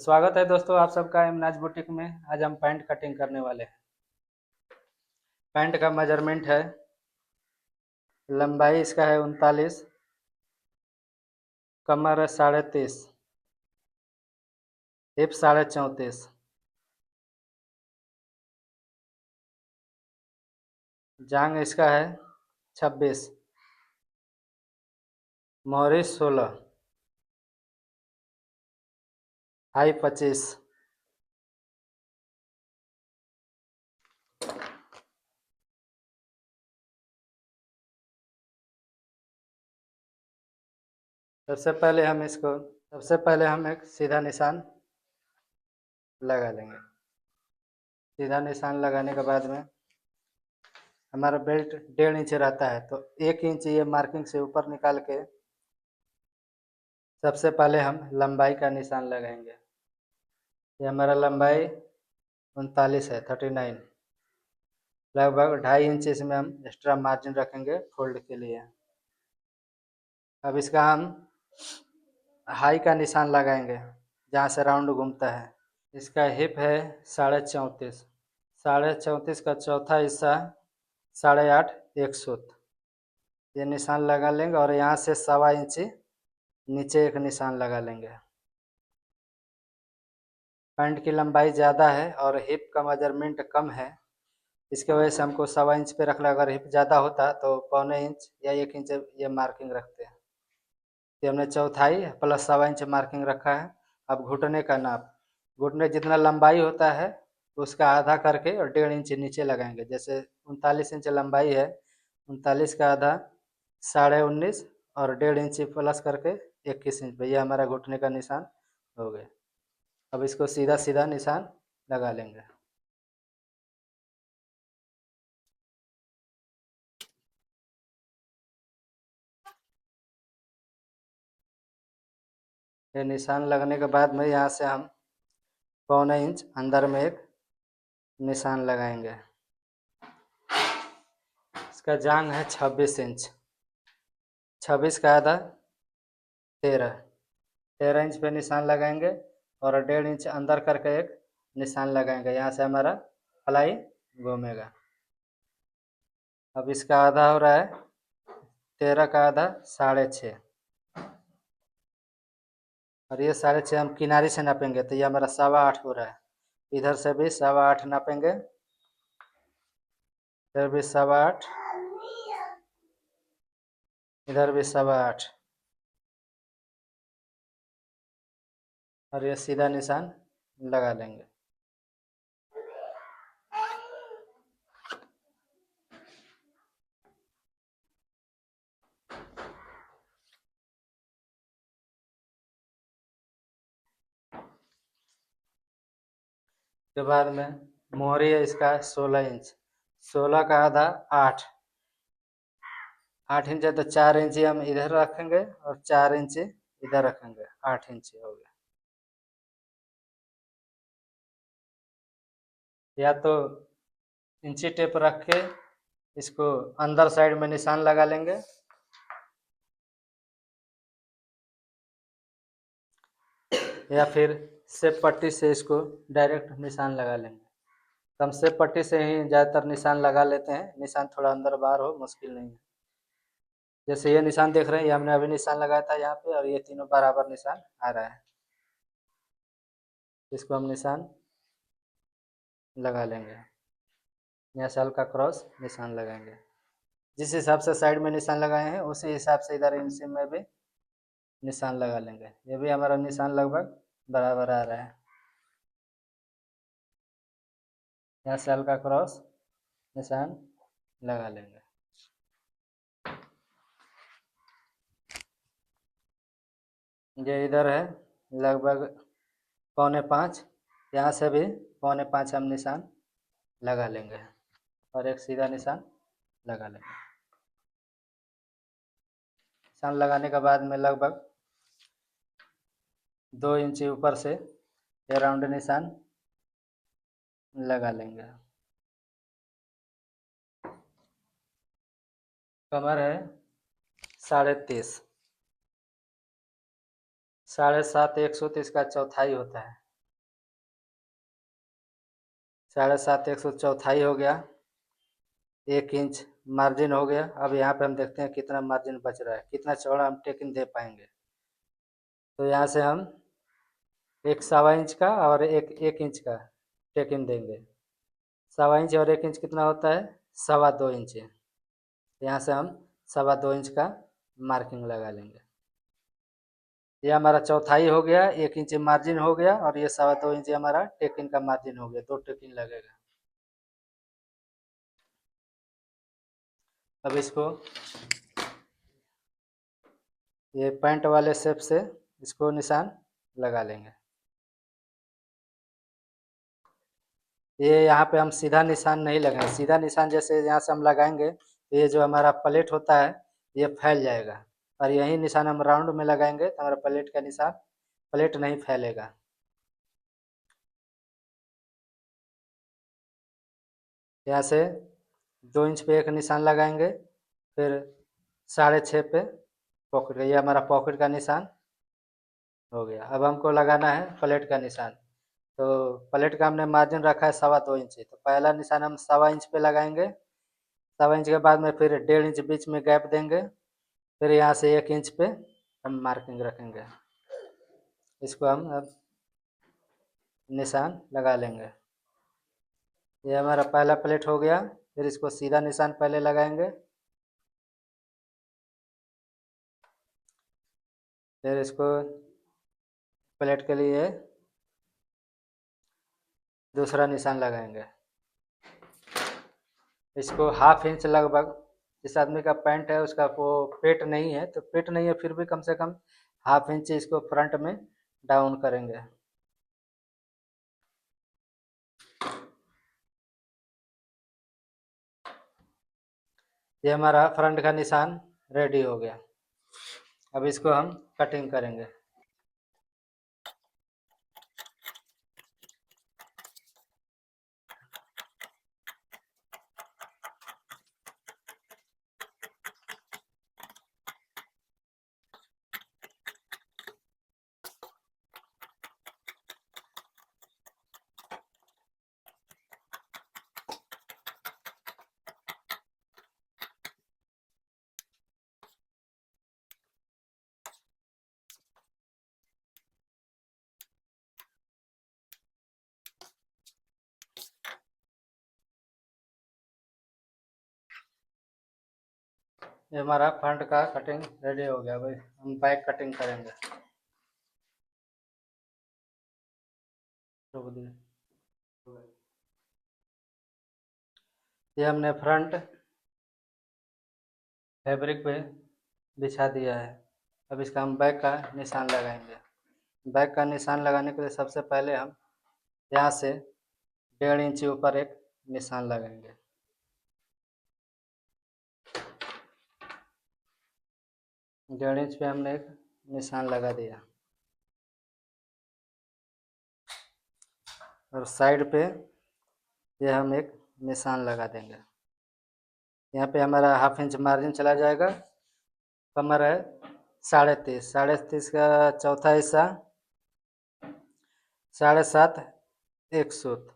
स्वागत है दोस्तों आप सबका इमनाज बुटीक में। आज हम पैंट कटिंग करने वाले हैं। पैंट का मेजरमेंट है, लंबाई इसका है 39, कमर है 33.5, हिप 34.5, जांग इसका है 26, मोहरी 16, हाई 25। सबसे पहले हम एक सीधा निशान लगा लेंगे। सीधा निशान लगाने के बाद में हमारा बेल्ट 1.5 इंच रहता है, तो 1 इंच ये मार्किंग से ऊपर निकाल के सबसे पहले हम लंबाई का निशान लगाएंगे। ये हमारा लंबाई 39 है, 39। लगभग 2.5 इंच इसमें हम एक्स्ट्रा मार्जिन रखेंगे फोल्ड के लिए। अब इसका हम हाई का निशान लगाएंगे जहाँ से राउंड घूमता है। इसका हिप है 34.5, 34.5 का चौथा हिस्सा 8.5 एक सूत। ये निशान लगा लेंगे और यहाँ से 1.25 इंच नीचे एक निशान लगा लेंगे। पैंट की लंबाई ज़्यादा है और हिप का मेजरमेंट कम है, इसके वजह से हमको 1.25 इंच पे रखना। अगर हिप ज़्यादा होता तो 0.25 इंच या 1 इंच ये मार्किंग रखते हैं। ये हमने चौथाई प्लस 1.25 इंच मार्किंग रखा है। अब घुटने का नाप, घुटने जितना लंबाई होता है उसका आधा करके और 1.5 इंच नीचे लगाएंगे। जैसे 39 इंच लंबाई है, 39 का आधा 19.5 और 1.5 इंच प्लस करके 21 इंच, भैया हमारा घुटने का निशान हो गया। अब इसको सीधा सीधा निशान लगा लेंगे। ये निशान लगने के बाद में यहाँ से हम 0.25 इंच अंदर में एक निशान लगाएंगे। इसका जांग है 26 इंच, 26 का आधा 13 इंच पे निशान लगाएंगे और 1.5 इंच अंदर करके एक निशान लगाएंगे। यहाँ से हमारा प्लाई घूमेगा। अब इसका आधा हो रहा है 13 का आधा 6.5, और ये 6.5 हम किनारे से नापेंगे तो ये हमारा 8.25 हो रहा है। इधर से भी 8.25 नापेंगे, इधर भी 8.25, इधर भी 8.25, और ये सीधा निशान लगा लेंगे। के बाद में मोहरी है इसका 16 इंच, 16 का आधा 8, 8 इंच है तो 4 इंच हम इधर रखेंगे और 4 इंच इधर रखेंगे, 8 इंच हो गया। या तो इंची टेप रख के इसको अंदर साइड में निशान लगा लेंगे, या फिर सेप पट्टी से इसको डायरेक्ट निशान लगा लेंगे। तो हम सेप पट्टी से ही ज़्यादातर निशान लगा लेते हैं, निशान थोड़ा अंदर बाहर हो मुश्किल नहीं है। जैसे ये निशान देख रहे हैं, ये हमने अभी निशान लगाया था यहाँ पे, और ये तीनों बराबर निशान आ रहा है। इसको हम निशान लगा लेंगे, यहाँ से हल्का क्रॉस निशान लगाएंगे। जिस हिसाब से साइड में निशान लगाए हैं उसी हिसाब से इधर इंची में भी निशान लगा लेंगे। ये भी हमारा निशान लगभग बराबर आ रहा है। यहाँ से हल्का क्रॉस निशान लगा लेंगे। ये इधर है लगभग 4.25, यहाँ से भी 4.25 हम निशान लगा लेंगे और एक सीधा निशान लगा लेंगे। निशान लगाने के बाद में लगभग 2 इंच ऊपर से ये राउंड निशान लगा लेंगे। कमर है 33.5, 7.5 एक सूत इसका चौथाई होता है। 7.5 100 चौथाई हो गया, 1 इंच मार्जिन हो गया। अब यहाँ पे हम देखते हैं कितना मार्जिन बच रहा है, कितना चौड़ा हम टेकिंग दे पाएंगे। तो यहाँ से हम एक 1.25 इंच का और एक इंच का टेकिंग देंगे। 1.25 इंच और 1 इंच कितना होता है, 2.25 इंच। यहाँ से हम 2.25 इंच का मार्किंग लगा लेंगे। ये हमारा चौथाई हो गया, 1 इंच मार्जिन हो गया, और ये 2.25 इंच हमारा टेकिंग का मार्जिन हो गया, 2 टेकिंग लगेगा। अब इसको ये पैंट वाले शेप से इसको निशान लगा लेंगे। ये यहाँ पे हम सीधा निशान नहीं लगाएंगे, सीधा निशान जैसे यहाँ से हम लगाएंगे तो ये जो हमारा प्लेट होता है ये फैल जाएगा, और यही निशान हम राउंड में लगाएंगे तो हमारा प्लेट का निशान, प्लेट नहीं फैलेगा। यहाँ से 2 इंच पे एक निशान लगाएंगे, फिर 6.5 पे पॉकेट, ये हमारा पॉकेट का निशान हो गया। अब हमको लगाना है प्लेट का निशान। तो प्लेट का हमने मार्जिन रखा है 2.25 इंच, तो पहला निशान हम 1.25 इंच पे लगाएंगे। 1.25 इंच के बाद में फिर 1.5 इंच बीच में गैप देंगे, फिर यहाँ से 1 इंच पे हम मार्किंग रखेंगे। इसको हम अब निशान लगा लेंगे। ये हमारा पहला प्लेट हो गया, फिर इसको सीधा निशान पहले लगाएंगे, फिर इसको प्लेट के लिए दूसरा निशान लगाएंगे। इसको 1/2 इंच लगभग, जिस आदमी का पैंट है उसका वो पेट नहीं है, तो पेट नहीं है फिर भी कम से कम 1/2 इंच इसको फ्रंट में डाउन करेंगे। ये हमारा फ्रंट का निशान रेडी हो गया। अब इसको हम कटिंग करेंगे। ये हमारा फ्रंट का कटिंग रेडी हो गया। भाई हम बैक कटिंग करेंगे। ये हमने फ्रंट फैब्रिक पे बिछा दिया है। अब इसका हम बैक का निशान लगाएंगे। बैक का निशान लगाने के लिए सबसे पहले हम यहाँ से 1.5 इंच ऊपर एक निशान लगाएंगे। 1.5 इंच पे हमने एक निशान लगा दिया, और साइड पे ये हम एक निशान लगा देंगे। यहाँ पे हमारा 1/2 इंच मार्जिन चला जाएगा। कमर है 30.5, 30.5 का चौथा हिस्सा 7.5 एक सूत,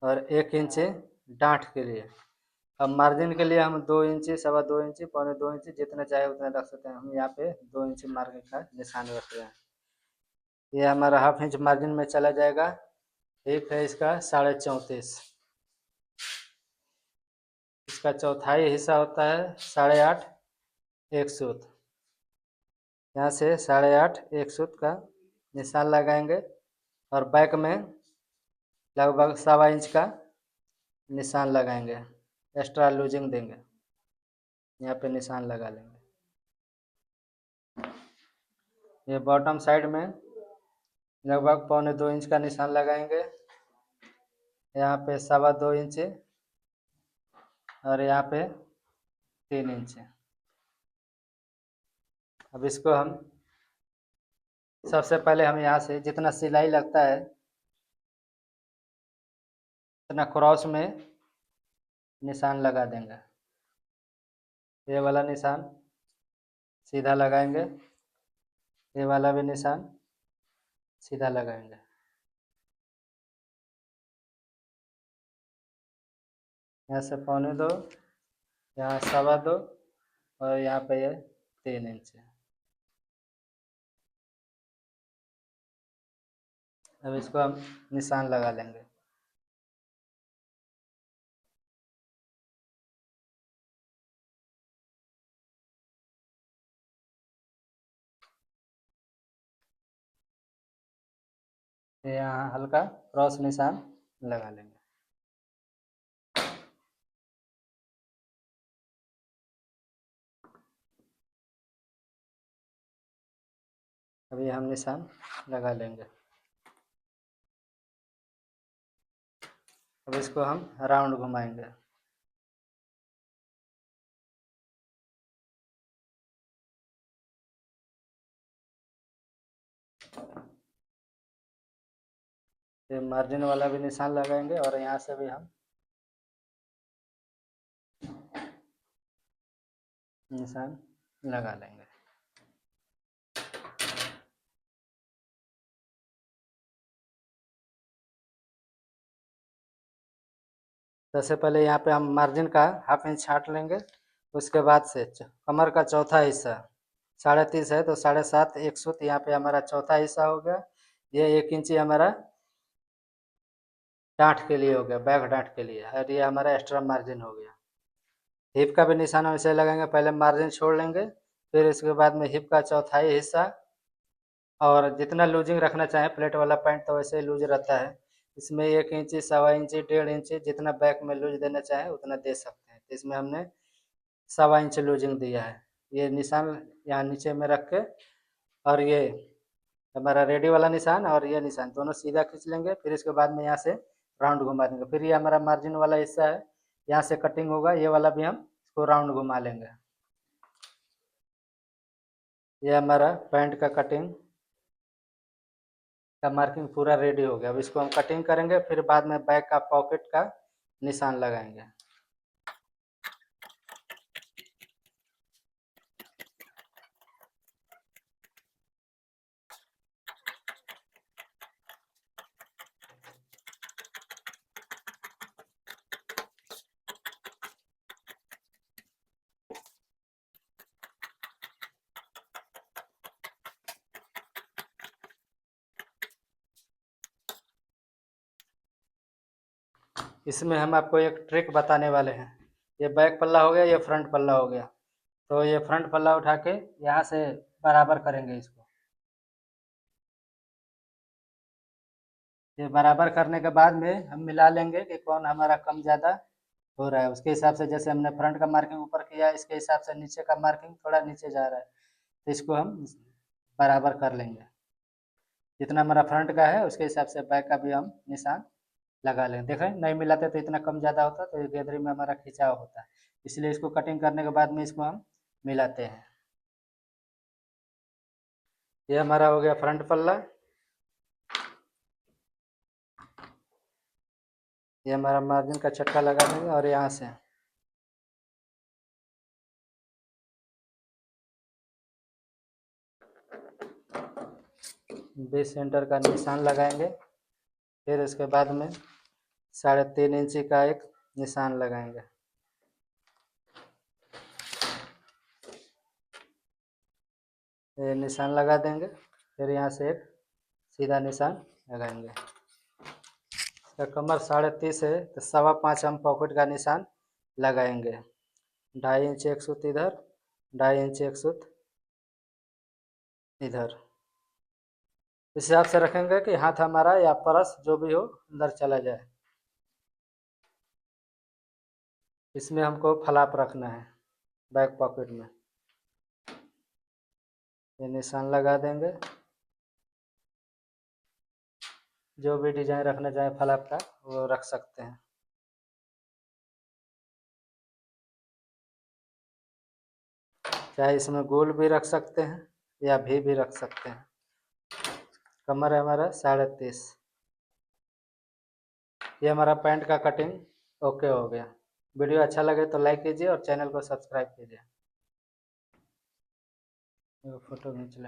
और 1 इंच डांठ के लिए। अब मार्जिन के लिए हम 2 इंच, 2.25 इंच, 2.25 इंच जितना चाहे उतना रख सकते हैं। हम यहाँ पे 2 इंच मार्जिन का निशान रख रहे हैं। ये हमारा 1/2 इंच मार्जिन में चला जाएगा। एक है इसका 34.5, इसका चौथाई हिस्सा होता है 8.5 एक सूत। यहाँ से 8.5 एक सूत का निशान लगाएंगे, और बैक में लगभग 1.25 इंच का निशान लगाएंगे, एक्स्ट्रा लूजिंग देंगे। यहाँ पे निशान लगा लेंगे। ये बॉटम साइड में लगभग 1.25 इंच का निशान लगाएंगे। यहाँ पे 2.25 इंच, और यहाँ पे 3 इंच। अब इसको हम सबसे पहले हम यहाँ से जितना सिलाई लगता है उतना क्रॉस में निशान लगा देंगे। ये वाला निशान सीधा लगाएंगे, ये वाला भी निशान सीधा लगाएंगे। यहाँ से 2.25, यहाँ 2.25 और यहाँ पे ये 3 इंच है। अब इसको हम निशान लगा लेंगे। यहाँ हल्का क्रॉस निशान लगा लेंगे। अभी हम निशान लगा लेंगे। अब इसको हम राउंड घुमाएंगे। ये मार्जिन वाला भी निशान लगाएंगे और यहाँ से भी हम निशान लगा लेंगे। सबसे पहले यहाँ पे हम मार्जिन का 1/2 इंच छाट लेंगे। उसके बाद से कमर का चौथा हिस्सा 30.5 है तो 7.5 एक सूत यहाँ पे हमारा चौथा हिस्सा हो गया। ये 1 इंची हमारा डांठ के लिए हो गया, बैक डांठ के लिए, और ये हमारा एक्स्ट्रा मार्जिन हो गया। हिप का भी निशान वैसे लगाएंगे, पहले मार्जिन छोड़ लेंगे, फिर इसके बाद में हिप का चौथाई हिस्सा, और जितना लूजिंग रखना चाहें, प्लेट वाला पैंट तो वैसे ही लूज रहता है, इसमें 1 इंची, 1.25 इंची, 1.5 इंची जितना बैक में लूज देना चाहें उतना दे सकते हैं। तो इसमें हमने 1.25 इंच लूजिंग दिया है। ये निशान यहाँ नीचे में रख के, और ये हमारा रेडी वाला निशान और ये निशान दोनों सीधा खींच लेंगे। फिर इसके बाद में यहाँ से राउंड घुमा देंगे। फिर ये हमारा मार्जिन वाला हिस्सा है, यहाँ से कटिंग होगा, ये वाला भी हम इसको राउंड घुमा लेंगे। ये हमारा पैंट का कटिंग का मार्किंग पूरा रेडी हो गया। अब इसको हम कटिंग करेंगे, फिर बाद में बैक का पॉकेट का निशान लगाएंगे। इसमें हम आपको एक ट्रिक बताने वाले हैं। ये बैक पल्ला हो गया, ये फ्रंट पल्ला हो गया। तो ये फ्रंट पल्ला उठा के यहाँ से बराबर करेंगे इसको। ये बराबर करने के बाद में हम मिला लेंगे कि कौन हमारा कम ज़्यादा हो रहा है। उसके हिसाब से, जैसे हमने फ्रंट का मार्किंग ऊपर किया है, इसके हिसाब से नीचे का मार्किंग थोड़ा नीचे जा रहा है, तो इसको हम बराबर कर लेंगे। जितना हमारा फ्रंट का है उसके हिसाब से बैक का भी हम निशान लगा लेंगे। देखें, नहीं मिलाते तो इतना कम ज़्यादा होता, तो ये गैदरी में हमारा खिंचाव होता है, इसलिए इसको कटिंग करने के बाद में इसको हम मिलाते हैं। ये हमारा हो गया फ्रंट पल्ला। ये हमारा मार्जिन का चक्का लगा देंगे और यहाँ से बीच सेंटर का निशान लगाएंगे। फिर उसके बाद में 3.5 इंची का एक निशान लगाएंगे। ये निशान लगा देंगे, फिर यहाँ से एक सीधा निशान लगाएंगे। इसका कमर 30.5 है तो 5.25 हम पॉकेट का निशान लगाएंगे। 2.5 इंच एक सूत इधर, 2.5 इंच एक सूत इधर। इस हिसाब से रखेंगे कि हाथ हमारा या परस जो भी हो अंदर चला जाए। इसमें हमको फ्लैप रखना है बैक पॉकेट में। ये निशान लगा देंगे। जो भी डिजाइन रखना चाहे फ्लैप का वो रख सकते हैं। चाहे इसमें गोल भी रख सकते हैं या भी रख सकते हैं। कमर है हमारा 30.5। ये हमारा पैंट का कटिंग ओके हो गया। वीडियो अच्छा लगे तो लाइक कीजिए और चैनल को सब्सक्राइब कीजिए। फोटो खींच लें।